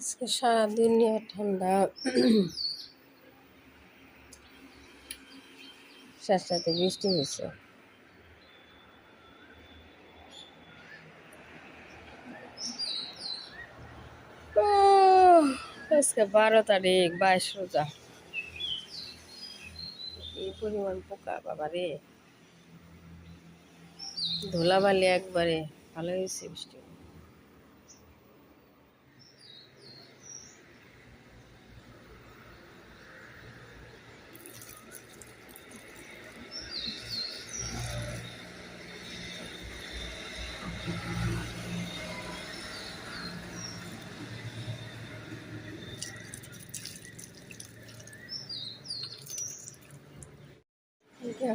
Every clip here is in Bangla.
আজকে সারাদিন ঠান্ডা, শেষ রাতে বৃষ্টি হয়েছে। আজকে 12 তারিখ, 22 রোজা। এই পরিমাণ পোকা বাবা রে, ধুলাবালি একবারে। ভালো হয়েছে বৃষ্টি।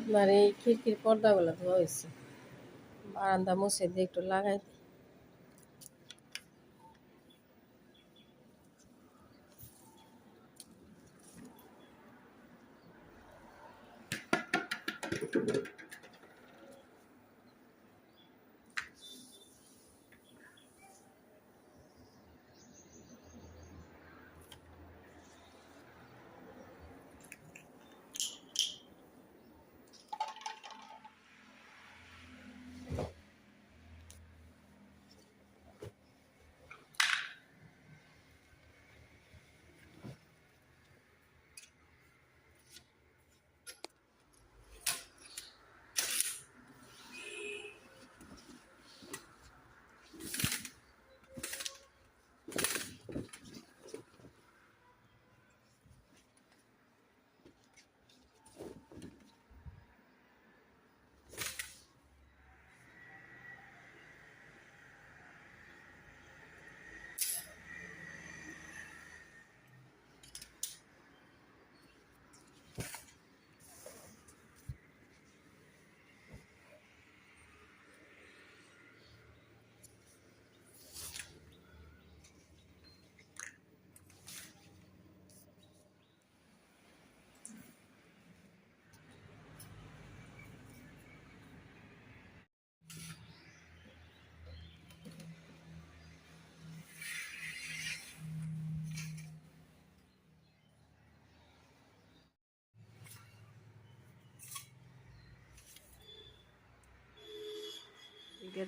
আপনার এই খিড়কির পর্দাগুলো ধোয়া হয়েছে, বারান্দা মুছে দিয়ে একটু লাগাই।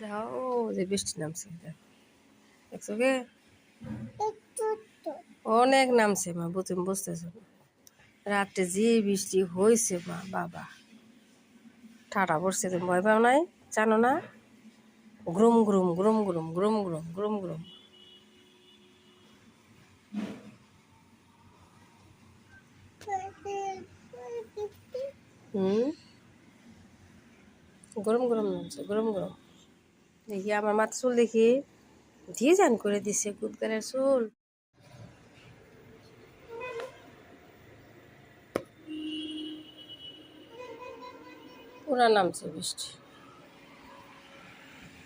দেখাও, ও যে বৃষ্টি নামছে, দেখছো গে? অনেক নামছে মা, বুঝতেছো? রাত্রে যে বৃষ্টি হয়েছে মা বাবা, ঠাটা পড়ছে। তুমি ভয় পাও নাই? জানো না? Groom groom groom groom groom groom groom groom. গরম গরম নামছে, গরম গরম। দেখি আমার মাথা চুল দেখি ডিজাইন করে দিছে, গুদগারের চুল। পুরা নামছে বৃষ্টি,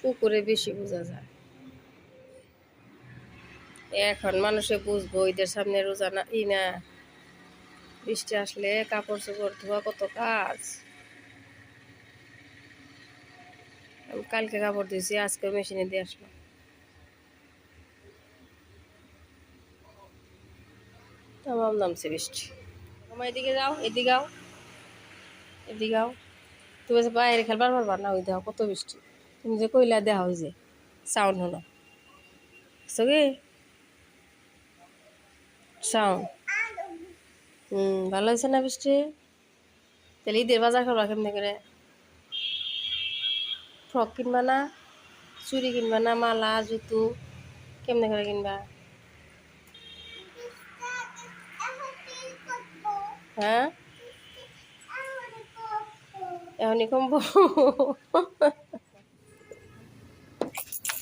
পুকুরে বেশি বোঝা যায়। এখন মানুষে বুঝবো ঈদের সামনে রোজা না না, বৃষ্টি আসলে কাপড় চোপড় ধোয়া কত কাজ। আমি কালকে কাপড় দিয়েছি, আজকে মেশিনে দিয়ে আসলাম। তামাম নামছে বৃষ্টি। আমার এদিকে যাও, এদিকে যাও, এদিকে যাও। তুমি যে বাইরে খেলবার পারবা না, ওই দেখো কত বৃষ্টি। তুমি যে কইলা দেখা ওই যে সাউন্ড হলো, সঙ্গে সাউন্ড। ভালো হয়েছে না বৃষ্টি? তাহলে ঈদের বাজার করবা কেমনি করে? ফ্রক কিনবা না, চুড়ি কিনবা না, মালা জুতো কেমনে করে কিনবা? হ্যাঁ, এখনই কমবো?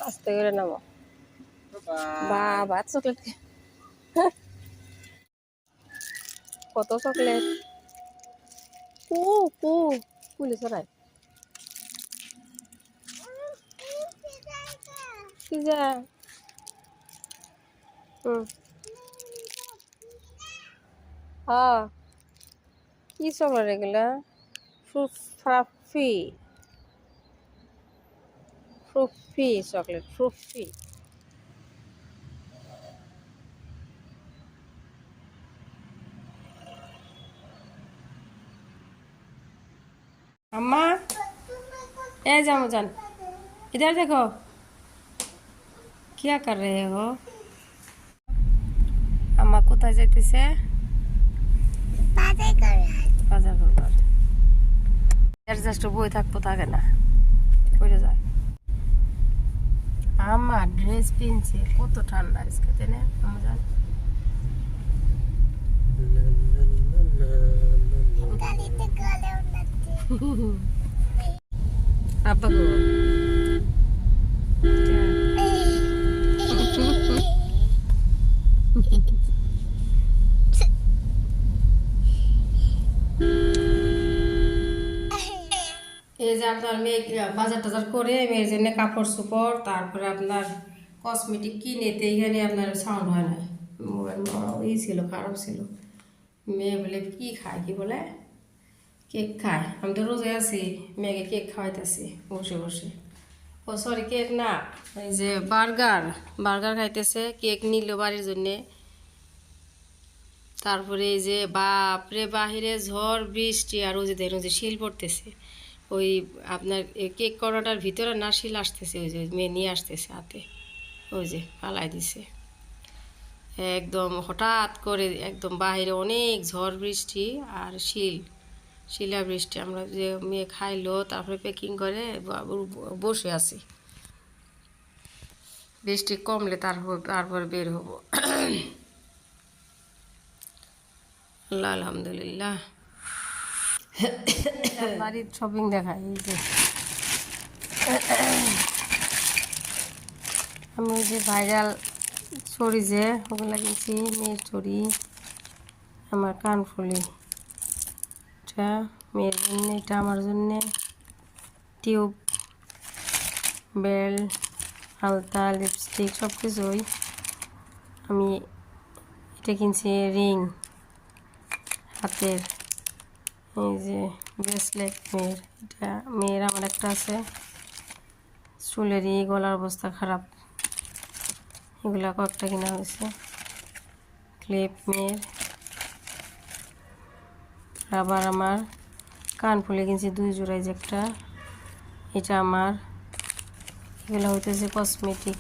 আস্তে করে নামো বাবা। চকলেট কত চকলেট, কু কু কুলি চড়াই কি যা। হ্যাঁ, কি চকলেট এগুলা? ফ্রাফি, ফ্রুফি চকলেট, ফ্রুফি। अम्मा ए जाओ जान इधर देखो क्या कर रहे हो अम्मा কোথায় যাইতেছে বাজার করবার এর জাস্ট বই থাকতো থাকে না কইরে যায় আম্মা ড্রেস পিনছে কত ঠান্ডা আজকে তাই না আম্মা জান apa go এই যে আপনার মেয়ে বাজার টাজার করে মেয়ের জন্য কাপড় চোপড় তারপরে আপনার কসমেটিক কিনেতে এখানে আপনার সাউন্ড হয় না মোবাইল ওই ছিল খারাপ ছিল মেয়ে বলে কি খায় কি বলে কেক খায় আমি তো রোজে আছি মেয়েকে কেক খাওয়াইতেছি বসে বসে ও সরি কেক না এই যে বার্গার খাইতেছে কেক নিল বাড়ির জন্যে তারপরে এই যে বাপরে বাহিরে ঝড় বৃষ্টি আর ওই যে দেখুন যে শিল পড়তেছে ওই আপনার কেক করাটার ভিতরে না শিল আসতেছে ওই যে মেয়ে নিয়ে আসতেছে হাতে ওই যে পালাই দিছে একদম হঠাৎ করে একদম বাহিরে অনেক ঝড় বৃষ্টি আর শিলা বৃষ্টি আমরা যে মেয়ে খাইলো তারপরে প্যাকিং করে বসে আছি বৃষ্টি কমলে তারপর বের হবো আল্লাহ আলহামদুলিল্লাহ বাড়ির শপিং দেখাই এই যে আমি ওই যে ভাইরাল চড়ি যে ওগুলো কিনছি মেয়ের চড়ি আমার কানফুলি এটা মেয়ের জন্যে এটা আমার জন্যে টিউব বেল আলতা লিপস্টিক সব কিছুই আমি এটা কিনছি রিং হাতের এই যে ব্রেসলেট মেয়ের আমার একটা আছে চুলেরই গলার অবস্থা খারাপ এগুলা কয়েকটা কেনা হয়েছে ক্লিপ মেয়ের আবার আমার কানফুলি কিনছি 2 জোড়াই যে একটা এটা আমার এগুলো হইতেছে কসমেটিক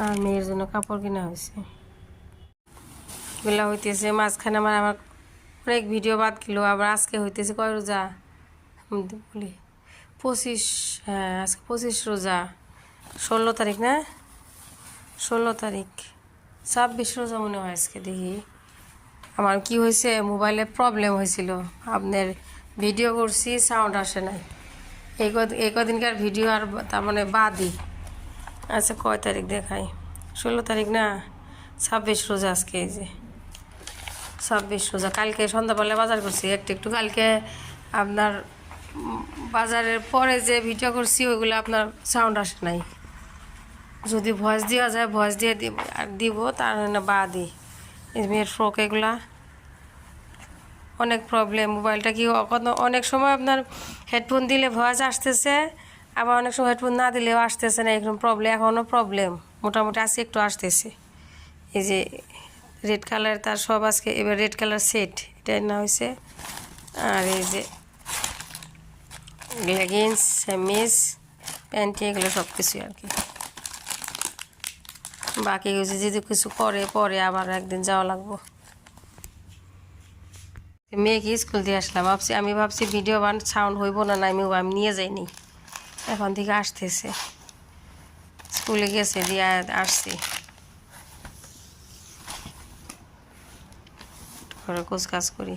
আর মেয়ের জন্য কাপড় কেনা হয়েছে এগুলো হইতেছে মাঝখানে আমার অনেক ভিডিও বাদ গেল আবার আজকে হইতেছে কয় রোজা বলি 25 হ্যাঁ আজকে 25 রোজা 16 তারিখ না 16 তারিখ 26 রোজা মনে হয় আজকে দেখি আমার কি হয়েছে মোবাইলে প্রবলেম হয়েছিল আপনার ভিডিও করছি সাউন্ড আসে নাই এই কদিনকার ভিডিও আর তার মানে বাদই আচ্ছা কয় তারিখ দেখাই 16 তারিখ না 26 রোজা আজকে এই যে 26 রোজা কালকে সন্ধ্যাবেলা বাজার করছি একটু কালকে আপনার বাজারের পরে যে ভিডিও করছি ওইগুলো আপনার সাউন্ড আসে নাই যদি ভয়েস দেওয়া যায় ভয়েস দিয়ে দিব তার না বাদই মেয়ের ফ্রক এগুলা অনেক প্রবলেম মোবাইলটা কি অনেক সময় আপনার হেডফোন দিলে ভয়েস আসতেছে আবার অনেক সময় হেডফোন না দিলেও আসতেছে না এরকম প্রবলেম এখনও প্রবলেম মোটামুটি আজকে একটু আসতেছে এই যে রেড কালার তার সব আজকে এবার রেড কালার সেট এটা না হয়েছে আর এই যে লেগিংস সেমিস প্যান্টি এগুলো সব কিছুই আর কি বাকি কিছু যদি কিছু করে পরে আবার একদিন যাওয়া লাগবো মেয়েকে স্কুল দিয়ে আসলাম আমি ভাবছি ভিডিও সাউন্ড হইব না আমি নিয়ে যাইনি এখন থেকে আসতেছে স্কুলে গেছে দিয়ে আসছি ঘরে কোচ কাজ করি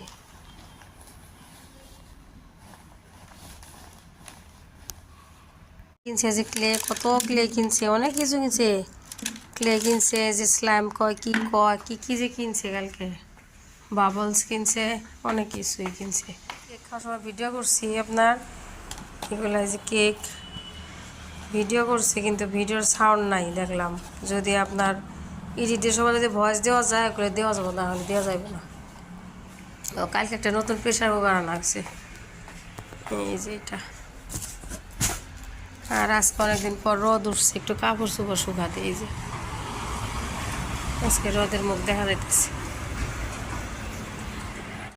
কিনছে যে ক্লে কত ক্লে কিনছে অনেক কিছু কিনছে ক্লে কিনছে যে স্লাইম কয় কি যে কিনছে কালকে বাবলস কিনছে অনেক কিছুই কিনছে কেক খাওয়ার সময় ভিডিও করছি আপনার এগুলো যে কেক ভিডিও করছি কিন্তু ভিডিওর সাউন্ড নাই দেখলাম যদি আপনার এডিটের সময় যদি ভয়েস দেওয়া যায় ওগুলো দেওয়া যাবে না হলে দেওয়া যাবে না কালকে একটা নতুন প্রেশার কুকার আনা লাগছে এই যে এটা আর আজকে অনেকদিন পর রোদ উঠছে একটু কাপড় চোপড় শুকাতে এই যে আজকে রোদের মুখ দেখা যাইতেছে